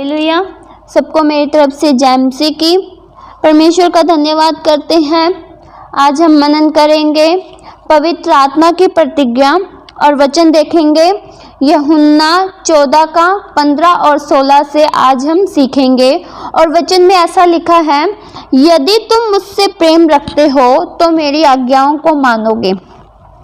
Hallelujah. सबको मेरी तरफ से जय मसीह की। परमेश्वर का धन्यवाद करते हैं। आज हम मनन करेंगे पवित्र आत्मा की प्रतिज्ञा और वचन देखेंगे यूहन्ना 14 का 15 और 16 से आज हम सीखेंगे। और वचन में ऐसा लिखा है, यदि तुम मुझसे प्रेम रखते हो तो मेरी आज्ञाओं को मानोगे।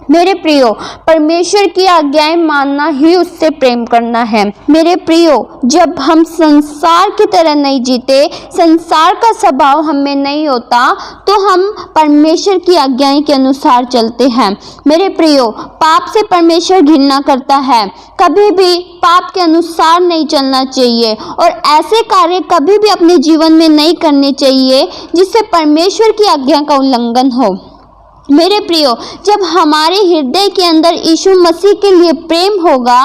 मेरे प्रियो, परमेश्वर की आज्ञाएं मानना ही उससे प्रेम करना है। मेरे प्रियो, जब हम संसार की तरह नहीं जीते, संसार का स्वभाव हमें नहीं होता, तो हम परमेश्वर की आज्ञाएं के अनुसार चलते हैं। मेरे प्रियो, पाप से परमेश्वर घृणा करता है। कभी भी पाप के अनुसार नहीं चलना चाहिए और ऐसे कार्य कभी भी अपने जीवन में नहीं करने चाहिए जिससे परमेश्वर की आज्ञा का उल्लंघन हो। मेरे प्रियो, जब हमारे हृदय के अंदर यीशु मसीह के लिए प्रेम होगा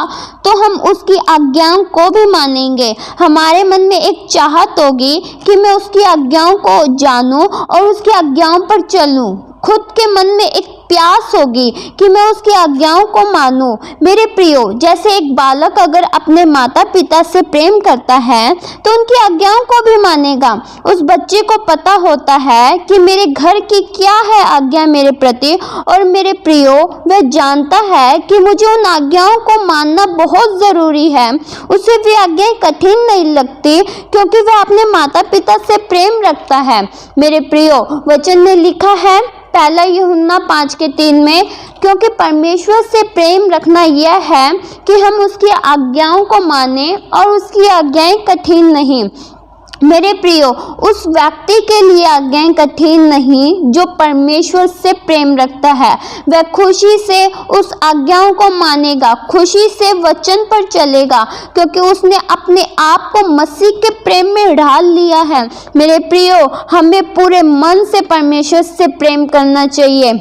तो हम उसकी आज्ञाओं को भी मानेंगे। हमारे मन में एक चाहत होगी कि मैं उसकी आज्ञाओं को जानूं और उसकी आज्ञाओं पर चलूं। खुद के मन में एक प्यास होगी कि मैं उसकी आज्ञाओं को मानूं। मेरे प्रियो, जैसे एक बालक अगर अपने माता पिता से प्रेम करता है तो उनकी आज्ञाओं को भी मानेगा। उस बच्चे को पता होता है कि मेरे घर की क्या है आज्ञा मेरे प्रति, और मेरे प्रियो, वह जानता है कि मुझे उन आज्ञाओं को मानना बहुत ज़रूरी है। उसे वे आज्ञाएं कठिन नहीं लगती क्योंकि वह अपने माता पिता से प्रेम रखता है। मेरे प्रियो, वचन में लिखा है पहला यूहन्ना 5:3 में, क्योंकि परमेश्वर से प्रेम रखना यह है कि हम उसकी आज्ञाओं को माने और उसकी आज्ञाएं कठिन नहीं। मेरे प्रियो, उस व्यक्ति के लिए आज्ञाएं कठिन नहीं जो परमेश्वर से प्रेम रखता है। वह खुशी से उस आज्ञाओं को मानेगा, खुशी से वचन पर चलेगा, क्योंकि उसने अपने आप को मसीह के प्रेम में ढाल लिया है। मेरे प्रियो, हमें पूरे मन से परमेश्वर से प्रेम करना चाहिए।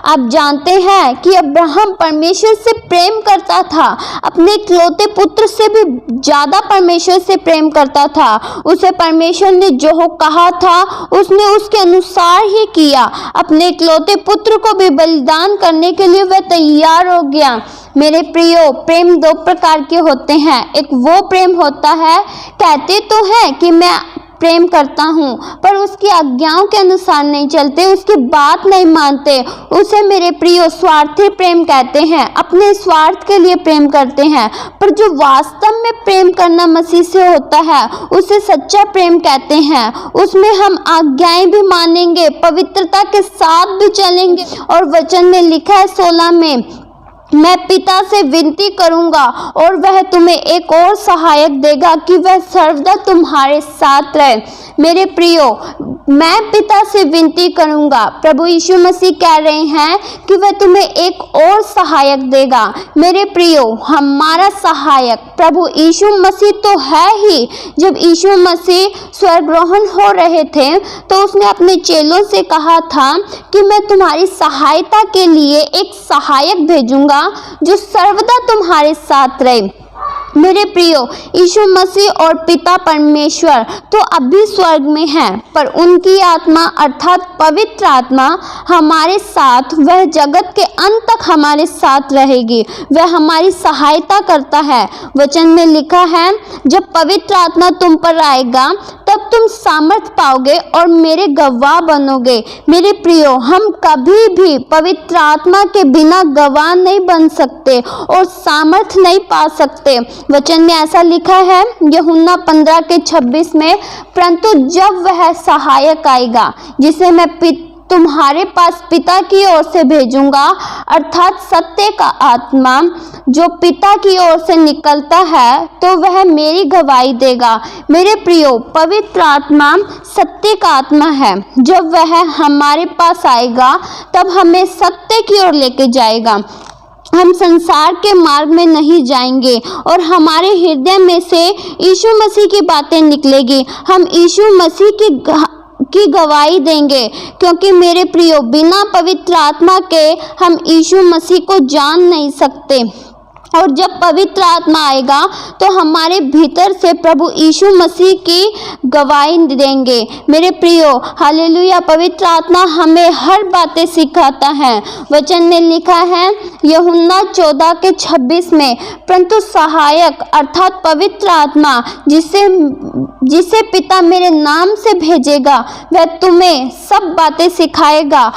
आप जानते हैं कि अब्राहम परमेश्वर से प्रेम करता था, अपने इकलौते पुत्र से भी ज़्यादा परमेश्वर से प्रेम करता था। उसे परमेश्वर ने जो कहा था उसने उसके अनुसार ही किया। अपने इकलौते पुत्र को भी बलिदान करने के लिए वह तैयार हो गया। मेरे प्रियो, प्रेम दो प्रकार के होते हैं। एक वो प्रेम होता है, कहते तो हैं कि मैं प्रेम करता हूँ, पर उसकी आज्ञाओं के अनुसार नहीं चलते, उसकी बात नहीं मानते। उसे मेरे प्रियो स्वार्थी प्रेम कहते हैं, अपने स्वार्थ के लिए प्रेम करते हैं। पर जो वास्तव में प्रेम करना मसीह से होता है उसे सच्चा प्रेम कहते हैं। उसमें हम आज्ञाएं भी मानेंगे, पवित्रता के साथ भी चलेंगे। और वचन में लिखा है 16 में, मैं पिता से विनती करूंगा और वह तुम्हें एक और सहायक देगा कि वह सर्वदा तुम्हारे साथ रहे। मेरे प्रियो, मैं पिता से विनती करूंगा। प्रभु यीशु मसीह कह रहे हैं कि वह तुम्हें एक और सहायक देगा। मेरे प्रियो, हमारा सहायक प्रभु यीशु मसीह तो है ही। जब यीशु मसीह स्वर्गारोहण हो रहे थे तो उसने अपने चेलों से कहा था कि मैं तुम्हारी सहायता के लिए एक सहायक भेजूंगा जो सर्वदा तुम्हारे साथ रहे। मेरे प्रियो, यीशु मसीह और पिता परमेश्वर तो अभी स्वर्ग में हैं, पर उनकी आत्मा अर्थात पवित्र आत्मा हमारे साथ, वह जगत के अंत तक हमारे साथ रहेगी। वह हमारी सहायता करता है। वचन में लिखा है, जब पवित्र आत्मा तुम पर आएगा तब तुम सामर्थ पाओगे और मेरे गवाह बनोगे। मेरे प्रियो, हम कभी भी पवित्र आत्मा के बिना गवाह नहीं बन सकते और सामर्थ नहीं पा सकते। वचन में ऐसा लिखा है यूहन्ना 15:26 में, परंतु जब वह सहायक आएगा जिसे मैं तुम्हारे पास पिता की ओर से भेजूंगा, अर्थात सत्य का आत्मा जो पिता की ओर से निकलता है, तो वह मेरी गवाही देगा। मेरे प्रियो, पवित्र आत्मा सत्य का आत्मा है। जब वह हमारे पास आएगा तब हमें सत्य की ओर लेके जाएगा। हम संसार के मार्ग में नहीं जाएंगे और हमारे हृदय में से यीशु मसीह की बातें निकलेगी। हम यीशु मसीह की गवाही देंगे, क्योंकि मेरे प्रियो, बिना पवित्र आत्मा के हम यीशु मसीह को जान नहीं सकते। और जब पवित्र आत्मा आएगा तो हमारे भीतर से प्रभु यीशु मसीह की गवाही देंगे। मेरे प्रियो, हालेलुया, पवित्र आत्मा हमें हर बातें सिखाता है। वचन में लिखा है यूहन्ना 14:26 में, परंतु सहायक अर्थात पवित्र आत्मा जिसे पिता मेरे नाम से भेजेगा वह तुम्हें सब बातें सिखाएगा,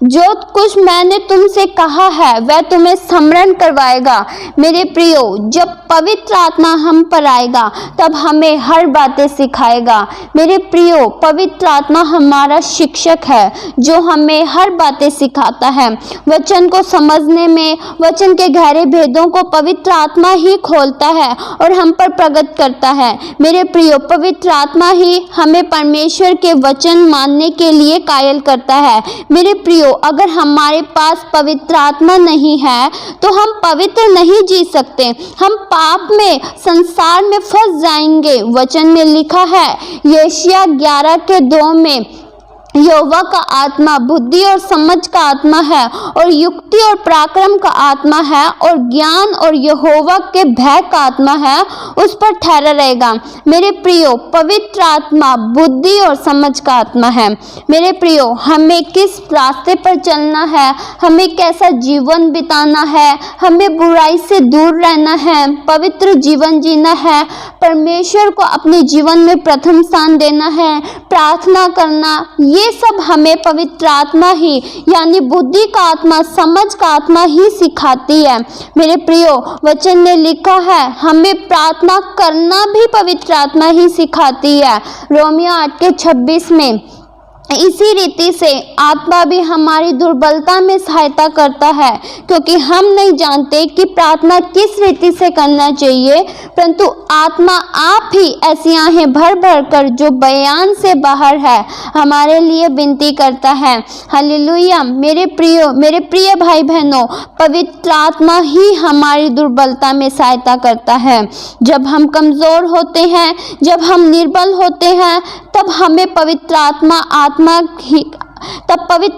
जो कुछ मैंने तुमसे कहा है वह तुम्हें स्मरण करवाएगा। मेरे प्रियो, जब पवित्र आत्मा हम पर आएगा तब हमें हर बातें सिखाएगा। मेरे प्रियो, पवित्र आत्मा हमारा शिक्षक है जो हमें हर बातें सिखाता है। वचन को समझने में, वचन के गहरे भेदों को पवित्र आत्मा ही खोलता है और हम पर प्रकट करता है। मेरे प्रियो, पवित्र आत्मा ही हमें परमेश्वर के वचन मानने के लिए कायल करता है। मेरे प्रियो, अगर हमारे पास पवित्र आत्मा नहीं है तो हम पवित्र नहीं जी सकते, हम पाप में, संसार में फंस जाएंगे। वचन में लिखा है यशायाह 11:2 में, यहोवा का आत्मा बुद्धि और समझ का आत्मा है और युक्ति और पराक्रम का आत्मा है और ज्ञान और यहोवा के भय का आत्मा है, उस पर ठहरा रहेगा। मेरे प्रियो, पवित्र आत्मा बुद्धि और समझ का आत्मा है। मेरे प्रियो, हमें किस रास्ते पर चलना है, हमें कैसा जीवन बिताना है, हमें बुराई से दूर रहना है, पवित्र जीवन जीना है, परमेश्वर को अपने जीवन में प्रथम स्थान देना है, प्रार्थना करना, ये सब हमें पवित्र आत्मा ही यानी बुद्धि का आत्मा, समझ का आत्मा ही सिखाती है। मेरे प्रियो, वचन में लिखा है हमें प्रार्थना करना भी पवित्र आत्मा ही सिखाती है। रोमियो 8:26 में, इसी रीति से आत्मा भी हमारी दुर्बलता में सहायता करता है, क्योंकि हम नहीं जानते कि प्रार्थना किस रीति से करना चाहिए, परंतु आत्मा आप ही ऐसी आहें भर भर कर जो बयान से बाहर है हमारे लिए विनती करता है। हालेलुया। मेरे प्रिय भाई बहनों, पवित्र आत्मा ही हमारी दुर्बलता में सहायता करता है। जब हम कमज़ोर होते हैं, जब हम निर्बल होते हैं, तब हमें पवित्र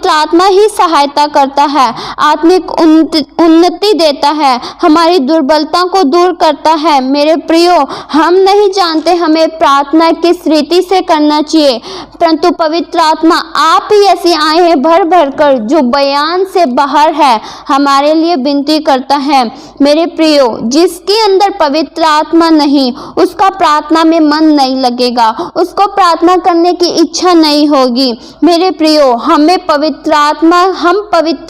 आत्मा ही सहायता करता है, आत्मिक उन्नति देता है, हमारी दुर्बलता को दूर करता है। मेरे प्रियो, हम नहीं जानते हमें प्रार्थना किस रीति से करना चाहिए, परंतु पवित्र आत्मा आप ही ऐसी आए हैं भर भर कर जो बयान से बाहर है हमारे लिए विनती करता है। मेरे प्रियो, जिसके अंदर पवित्र आत्मा नहीं, उसका प्रार्थना में मन नहीं लगेगा, उसको प्रार्थना करने की इच्छा नहीं होगी। मेरे प्रियो, हम पवित्र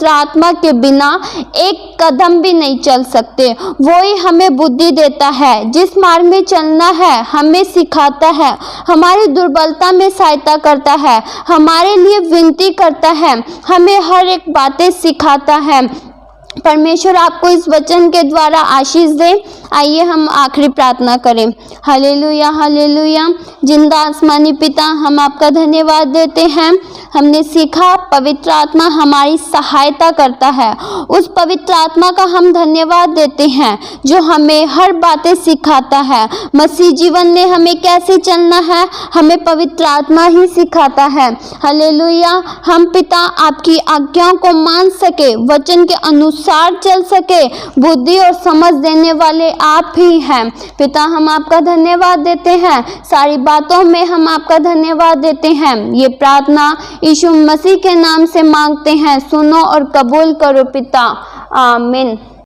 आत्मा के बिना एक कदम भी नहीं चल सकते। वो ही हमें बुद्धि देता है, जिस मार्ग में चलना है हमें सिखाता है, हमारी दुर्बलता में सहायता करता है, हमारे लिए विनती करता है, हमें हर एक बातें सिखाता है। परमेश्वर आपको इस वचन के द्वारा आशीष दे। आइए हम आखिरी प्रार्थना करें। Hallelujah, hallelujah. जिंदा आसमानी पिता, हम आपका धन्यवाद देते हैं। हमने सीखा पवित्र आत्मा हमारी सहायता करता है। उस पवित्र आत्मा का हम धन्यवाद देते हैं जो हमें हर बातें सिखाता है। मसीह जीवन में हमें कैसे चलना है हमें पवित्र आत्मा ही सिखाता है। हालेलुया। हम पिता आपकी आज्ञाओं को मान सके, वचन के अनुसार चल सके, बुद्धि और समझ देने वाले आप ही हैं। पिता, हम आपका धन्यवाद देते हैं, सारी बातों में हम आपका धन्यवाद देते हैं। ये प्रार्थना यीशु मसीह के नाम से मांगते हैं, सुनो और कबूल करो पिता। आमीन।